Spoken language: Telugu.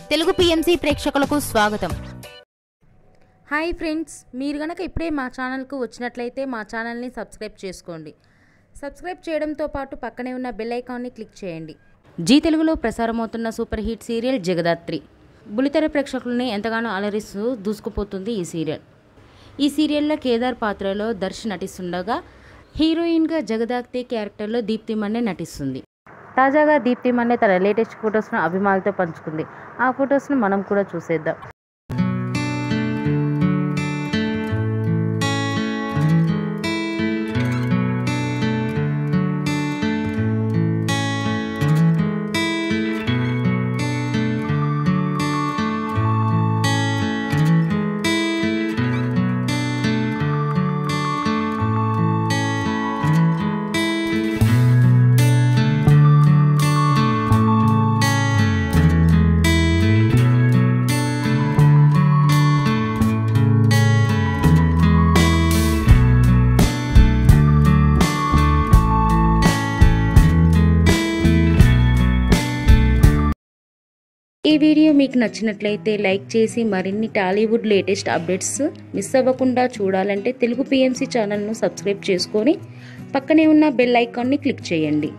తెలుగు పిఎంసి ప్రేక్షకులకు స్వాగతం. హాయ్ ఫ్రెండ్స్, మీరు గనక ఇప్పుడే మా ఛానల్కు వచ్చినట్లయితే మా ఛానల్ని సబ్స్క్రైబ్ చేసుకోండి. సబ్స్క్రైబ్ చేయడంతో పాటు పక్కనే ఉన్న బెల్ ఐకాన్ని క్లిక్ చేయండి. జీ తెలుగులో ప్రసారమవుతున్న సూపర్ హిట్ సీరియల్ జగదాత్రి బుల్లితెర ప్రేక్షకులని ఎంతగానో అలరిస్తూ దూసుకుపోతుంది ఈ సీరియల్. ఈ సీరియల్లో కేదార్ పాత్రలో దర్శ్ నటిస్తుండగా హీరోయిన్గా జగదాత్రి క్యారెక్టర్లో దీప్తి మన్నే నటిస్తుంది. తాజాగా దీప్తి మన్నే తన లేటెస్ట్ ఫొటోస్ను అభిమానులతో పంచుకుంది. ఆ ఫొటోస్ను మనం కూడా చూసేద్దాం. ఈ వీడియో మీకు నచ్చినట్లయితే లైక్ చేసి మరిన్ని టాలీవుడ్ లేటెస్ట్ అప్డేట్స్ మిస్ అవ్వకుండా చూడాలంటే తెలుగు పిఎంసి ఛానల్ను సబ్స్క్రైబ్ చేసుకొని పక్కనే ఉన్న బెల్ ఐకాన్ని క్లిక్ చేయండి.